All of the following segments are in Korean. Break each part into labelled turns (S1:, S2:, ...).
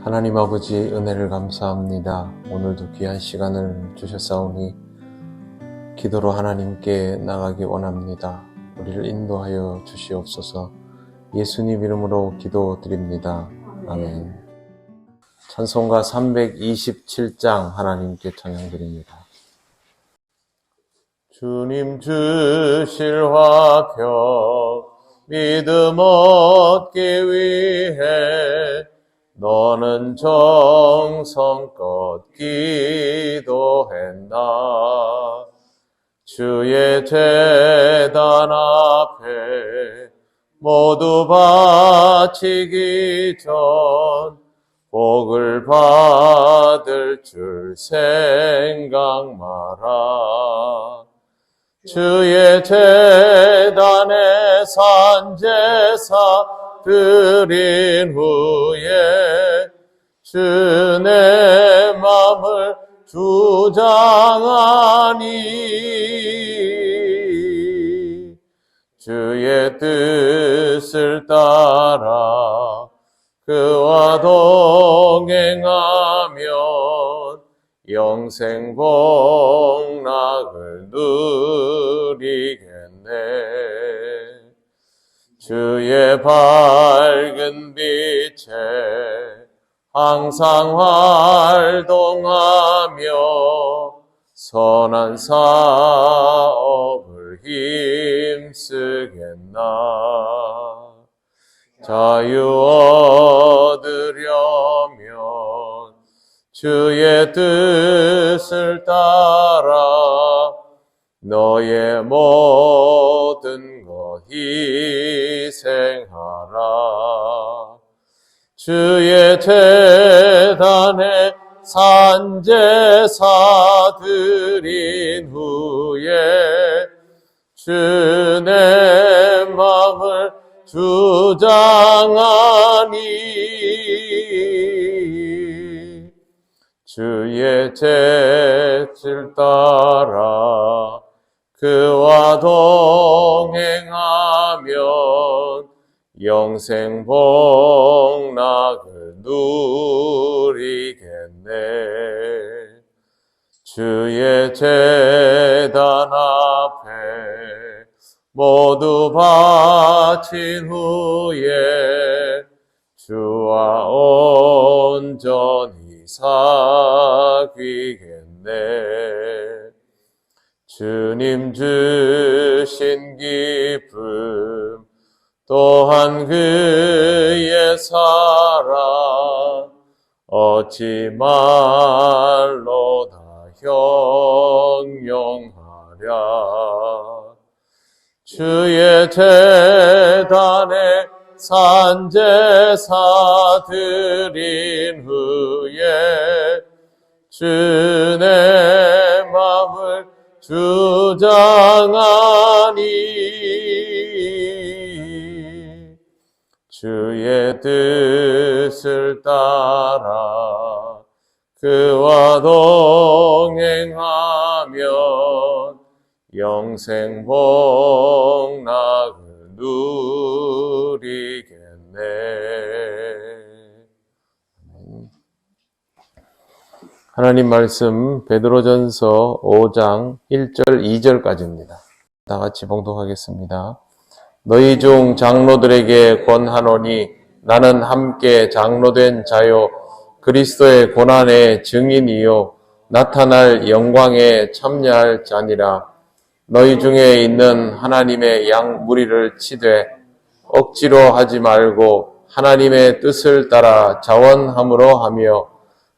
S1: 하나님 아버지 은혜를 감사합니다. 오늘도 귀한 시간을 주셨사오니 기도로 하나님께 나가기 원합니다. 우리를 인도하여 주시옵소서. 예수님 이름으로 기도드립니다. 아멘. 찬송가 327장 하나님께 찬양드립니다. 주님 주실 화평 믿음 얻기 위해 너는 정성껏 기도했나. 주의 제단 앞에 모두 바치기 전 복을 받을 줄 생각 마라. 주의 제단에 산제사 드린 후에 주 내 맘을 주장하니 주의 뜻을 따라 그와 동행하면 영생 복락을 누리겠네. 주의 밝은 빛에 항상 활동하며 선한 사업을 힘쓰겠나. 자유 얻으려면 주의 뜻을 따라 너의 모든 것 희생하라. 주의 제단에 산제사 드린 후에 주 내 마음을 주장하니 주의 뜻을 따라 그와 동행하면 영생 복락을 누리겠네. 주의 제단 앞에 모두 바친 후에 주와 온전히 사귀겠네. 주님 주신 기쁨 또한 그의 사랑 어찌 말로 다 형용하랴. 주의 제단에 산제사 드린 후에 주 내 맘을 주장하니 주의 뜻을 따라 그와 동행하면 영생 복락을 누리겠네. 하나님 말씀 베드로전서 5장 1절 2절까지입니다. 다 같이 봉독하겠습니다. 너희 중 장로들에게 권하노니 나는 함께 장로된 자요 그리스도의 고난의 증인이요 나타날 영광에 참여할 자니라. 너희 중에 있는 하나님의 양 무리를 치되 억지로 하지 말고 하나님의 뜻을 따라 자원함으로 하며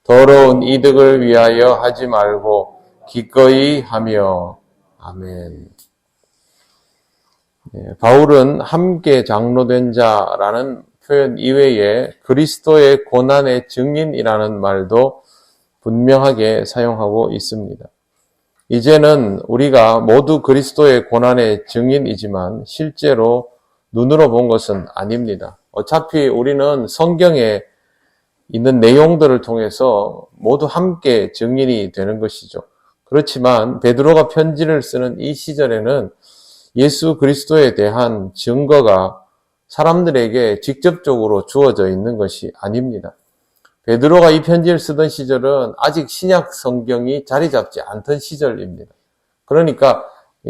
S1: 더러운 이득을 위하여 하지 말고 기꺼이 하며. 아멘. 바울은 함께 장로된 자라는 표현 이외에 그리스도의 고난의 증인이라는 말도 분명하게 사용하고 있습니다. 이제는 우리가 모두 그리스도의 고난의 증인이지만 실제로 눈으로 본 것은 아닙니다. 어차피 우리는 성경에 있는 내용들을 통해서 모두 함께 증인이 되는 것이죠. 그렇지만 베드로가 편지를 쓰는 이 시절에는 예수 그리스도에 대한 증거가 사람들에게 직접적으로 주어져 있는 것이 아닙니다. 베드로가 이 편지를 쓰던 시절은 아직 신약 성경이 자리 잡지 않던 시절입니다. 그러니까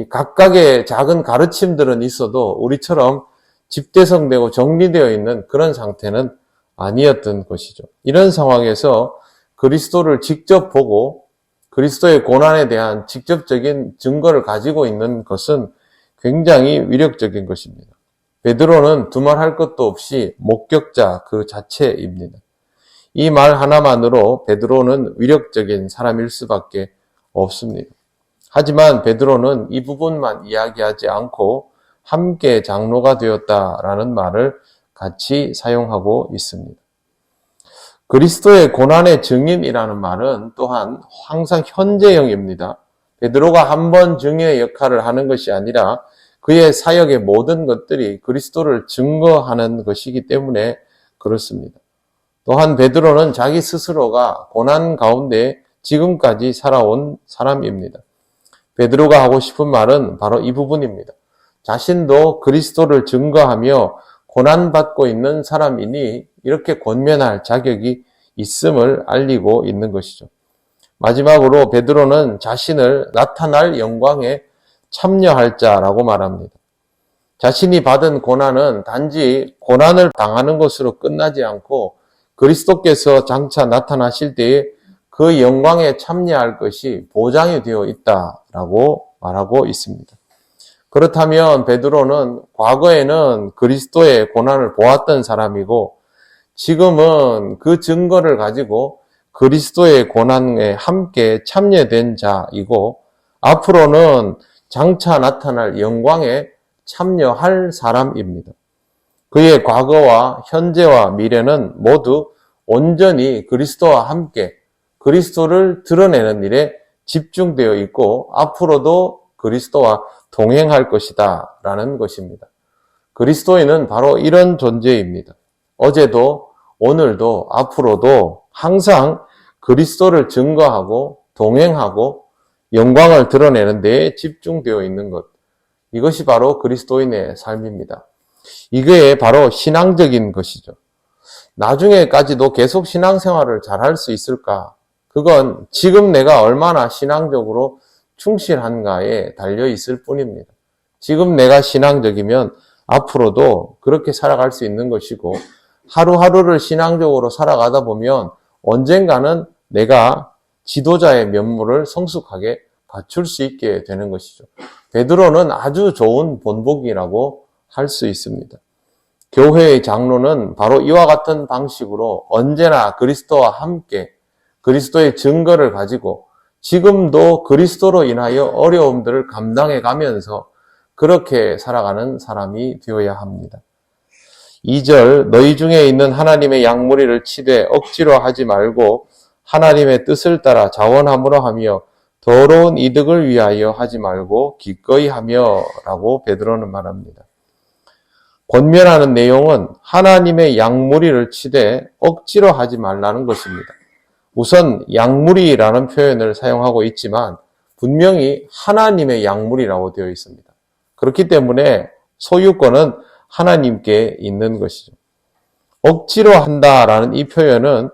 S1: 각각의 작은 가르침들은 있어도 우리처럼 집대성되고 정리되어 있는 그런 상태는 아니었던 것이죠. 이런 상황에서 그리스도를 직접 보고 그리스도의 고난에 대한 직접적인 증거를 가지고 있는 것은 굉장히 위력적인 것입니다. 베드로는 두말할 것도 없이 목격자 그 자체입니다. 이 말 하나만으로 베드로는 위력적인 사람일 수밖에 없습니다. 하지만 베드로는 이 부분만 이야기하지 않고 함께 장로가 되었다라는 말을 같이 사용하고 있습니다. 그리스도의 고난의 증인이라는 말은 또한 항상 현재형입니다. 베드로가 한 번 증인의 역할을 하는 것이 아니라 그의 사역의 모든 것들이 그리스도를 증거하는 것이기 때문에 그렇습니다. 또한 베드로는 자기 스스로가 고난 가운데 지금까지 살아온 사람입니다. 베드로가 하고 싶은 말은 바로 이 부분입니다. 자신도 그리스도를 증거하며 고난받고 있는 사람이니 이렇게 권면할 자격이 있음을 알리고 있는 것이죠. 마지막으로 베드로는 자신을 나타날 영광에 참여할 자라고 말합니다. 자신이 받은 고난은 단지 고난을 당하는 것으로 끝나지 않고 그리스도께서 장차 나타나실 때에 그 영광에 참여할 것이 보장이 되어 있다라고 말하고 있습니다. 그렇다면 베드로는 과거에는 그리스도의 고난을 보았던 사람이고 지금은 그 증거를 가지고 그리스도의 고난에 함께 참여된 자이고 앞으로는 장차 나타날 영광에 참여할 사람입니다. 그의 과거와 현재와 미래는 모두 온전히 그리스도와 함께 그리스도를 드러내는 일에 집중되어 있고 앞으로도 그리스도와 동행할 것이다 라는 것입니다. 그리스도인은 바로 이런 존재입니다. 어제도 오늘도 앞으로도 항상 그리스도를 증거하고 동행하고 영광을 드러내는 데에 집중되어 있는 것. 이것이 바로 그리스도인의 삶입니다. 이게 바로 신앙적인 것이죠. 나중에까지도 계속 신앙생활을 잘할 수 있을까? 그건 지금 내가 얼마나 신앙적으로 충실한가에 달려 있을 뿐입니다. 지금 내가 신앙적이면 앞으로도 그렇게 살아갈 수 있는 것이고 하루하루를 신앙적으로 살아가다 보면 언젠가는 내가 지도자의 면모를 성숙하게 갖출 수 있게 되는 것이죠. 베드로는 아주 좋은 본보기라고 할 수 있습니다. 교회의 장로는 바로 이와 같은 방식으로 언제나 그리스도와 함께 그리스도의 증거를 가지고 지금도 그리스도로 인하여 어려움들을 감당해 가면서 그렇게 살아가는 사람이 되어야 합니다. 2절 너희 중에 있는 하나님의 양무리를 치되 억지로 하지 말고 하나님의 뜻을 따라 자원함으로 하며 더러운 이득을 위하여 하지 말고 기꺼이 하며 라고 베드로는 말합니다. 권면하는 내용은 하나님의 양무리를 치되 억지로 하지 말라는 것입니다. 우선 양무리라는 표현을 사용하고 있지만 분명히 하나님의 양무리라고 되어 있습니다. 그렇기 때문에 소유권은 하나님께 있는 것이죠. 억지로 한다라는 이 표현은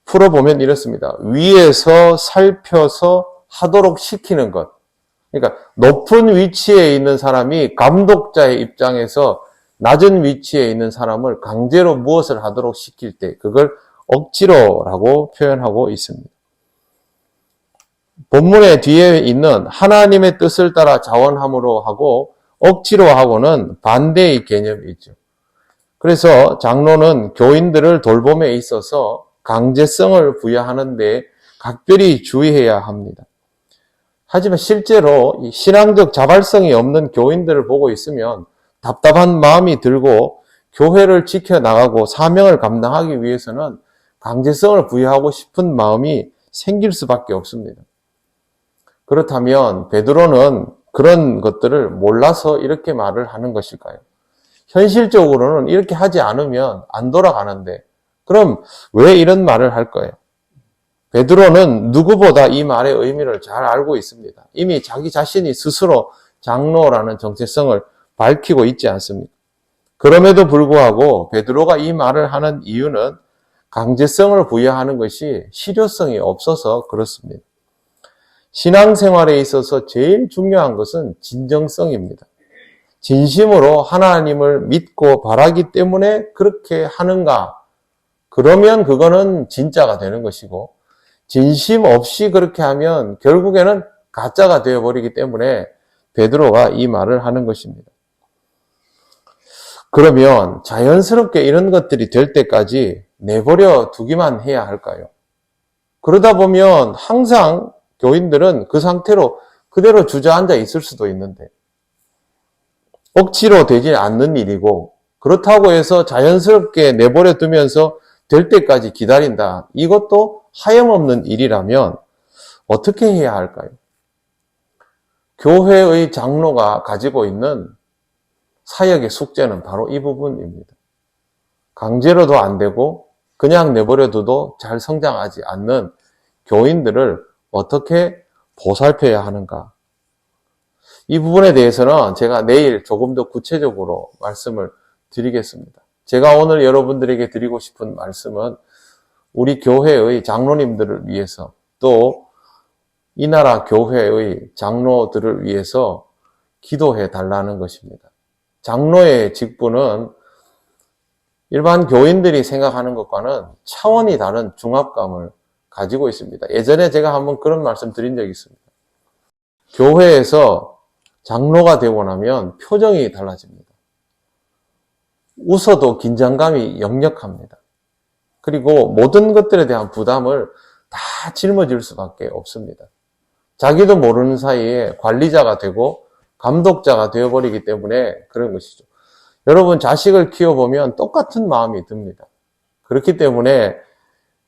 S1: 풀어보면 이렇습니다. 위에서 살펴서 하도록 시키는 것. 그러니까 높은 위치에 있는 사람이 감독자의 입장에서 낮은 위치에 있는 사람을 강제로 무엇을 하도록 시킬 때 그걸 억지로라고 표현하고 있습니다. 본문의 뒤에 있는 하나님의 뜻을 따라 자원함으로 하고 억지로 하고는 반대의 개념이죠. 그래서 장로는 교인들을 돌봄에 있어서 강제성을 부여하는 데 각별히 주의해야 합니다. 하지만 실제로 신앙적 자발성이 없는 교인들을 보고 있으면 답답한 마음이 들고 교회를 지켜나가고 사명을 감당하기 위해서는 강제성을 부여하고 싶은 마음이 생길 수밖에 없습니다. 그렇다면 베드로는 그런 것들을 몰라서 이렇게 말을 하는 것일까요? 현실적으로는 이렇게 하지 않으면 안 돌아가는데 그럼 왜 이런 말을 할 거예요? 베드로는 누구보다 이 말의 의미를 잘 알고 있습니다. 이미 자기 자신이 스스로 장로라는 정체성을 밝히고 있지 않습니까? 그럼에도 불구하고 베드로가 이 말을 하는 이유는 강제성을 부여하는 것이 실효성이 없어서 그렇습니다. 신앙생활에 있어서 제일 중요한 것은 진정성입니다. 진심으로 하나님을 믿고 바라기 때문에 그렇게 하는가? 그러면 그거는 진짜가 되는 것이고, 진심 없이 그렇게 하면 결국에는 가짜가 되어버리기 때문에 베드로가 이 말을 하는 것입니다. 그러면 자연스럽게 이런 것들이 될 때까지 내버려 두기만 해야 할까요? 그러다 보면 항상 교인들은 그 상태로 그대로 주저앉아 있을 수도 있는데, 억지로 되지 않는 일이고, 그렇다고 해서 자연스럽게 내버려 두면서 될 때까지 기다린다. 이것도 하염없는 일이라면 어떻게 해야 할까요? 교회의 장로가 가지고 있는 사역의 숙제는 바로 이 부분입니다. 강제로도 안 되고 그냥 내버려둬도 잘 성장하지 않는 교인들을 어떻게 보살펴야 하는가? 이 부분에 대해서는 제가 내일 조금 더 구체적으로 말씀을 드리겠습니다. 제가 오늘 여러분들에게 드리고 싶은 말씀은 우리 교회의 장로님들을 위해서, 또 이 나라 교회의 장로들을 위해서 기도해 달라는 것입니다. 장로의 직분은 일반 교인들이 생각하는 것과는 차원이 다른 중압감을 가지고 있습니다. 예전에 제가 한번 그런 말씀 드린 적이 있습니다. 교회에서 장로가 되고 나면 표정이 달라집니다. 웃어도 긴장감이 역력합니다. 그리고 모든 것들에 대한 부담을 다 짊어질 수밖에 없습니다. 자기도 모르는 사이에 관리자가 되고 감독자가 되어버리기 때문에 그런 것이죠. 여러분, 자식을 키워보면 똑같은 마음이 듭니다. 그렇기 때문에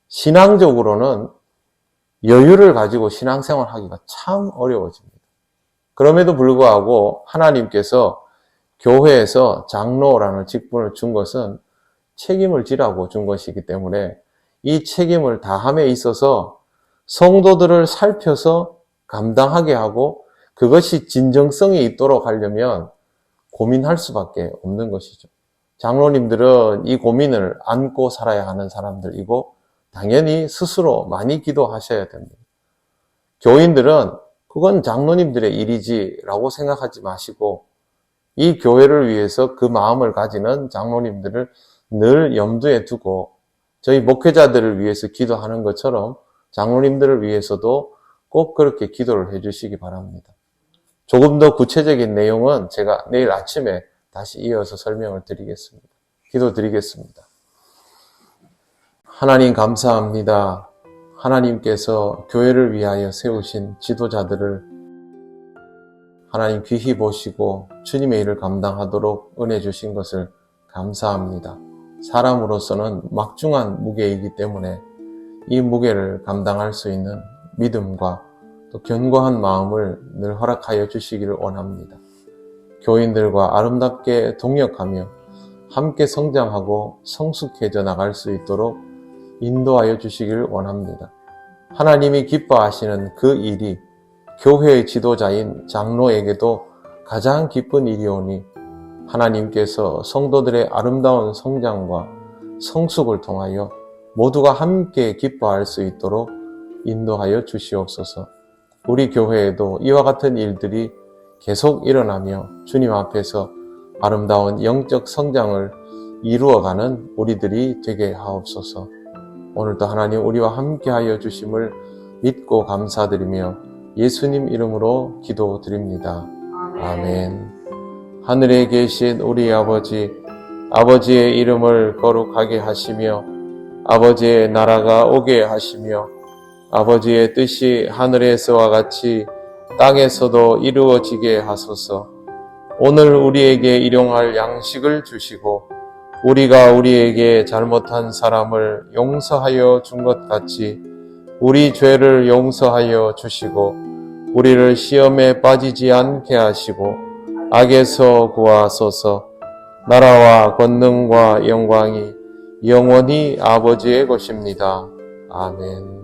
S1: 신앙적으로는 여유를 가지고 신앙생활 하기가 참 어려워집니다. 그럼에도 불구하고 하나님께서 교회에서 장로라는 직분을 준 것은 책임을 지라고 준 것이기 때문에 이 책임을 다함에 있어서 성도들을 살펴서 감당하게 하고 그것이 진정성이 있도록 하려면 고민할 수밖에 없는 것이죠. 장로님들은 이 고민을 안고 살아야 하는 사람들이고 당연히 스스로 많이 기도하셔야 됩니다. 교인들은 그건 장로님들의 일이지라고 생각하지 마시고 이 교회를 위해서 그 마음을 가지는 장로님들을 늘 염두에 두고 저희 목회자들을 위해서 기도하는 것처럼 장로님들을 위해서도 꼭 그렇게 기도를 해주시기 바랍니다. 조금 더 구체적인 내용은 제가 내일 아침에 다시 이어서 설명을 드리겠습니다. 기도드리겠습니다. 하나님 감사합니다. 하나님께서 교회를 위하여 세우신 지도자들을 하나님 귀히 보시고 주님의 일을 감당하도록 은혜 주신 것을 감사합니다. 사람으로서는 막중한 무게이기 때문에 이 무게를 감당할 수 있는 믿음과 또 견고한 마음을 늘 허락하여 주시기를 원합니다. 교인들과 아름답게 동역하며 함께 성장하고 성숙해져 나갈 수 있도록 인도하여 주시기를 원합니다. 하나님이 기뻐하시는 그 일이 교회의 지도자인 장로에게도 가장 기쁜 일이오니 하나님께서 성도들의 아름다운 성장과 성숙을 통하여 모두가 함께 기뻐할 수 있도록 인도하여 주시옵소서. 우리 교회에도 이와 같은 일들이 계속 일어나며 주님 앞에서 아름다운 영적 성장을 이루어가는 우리들이 되게 하옵소서. 오늘도 하나님 우리와 함께하여 주심을 믿고 감사드리며 예수님 이름으로 기도드립니다. 아멘. 하늘에 계신 우리 아버지, 아버지의 이름을 거룩하게 하시며 아버지의 나라가 오게 하시며 아버지의 뜻이 하늘에서와 같이 땅에서도 이루어지게 하소서. 오늘 우리에게 일용할 양식을 주시고 우리가 우리에게 잘못한 사람을 용서하여 준 것 같이 우리 죄를 용서하여 주시고 우리를 시험에 빠지지 않게 하시고 악에서 구하소서. 나라와 권능과 영광이 영원히 아버지의 것입니다. 아멘.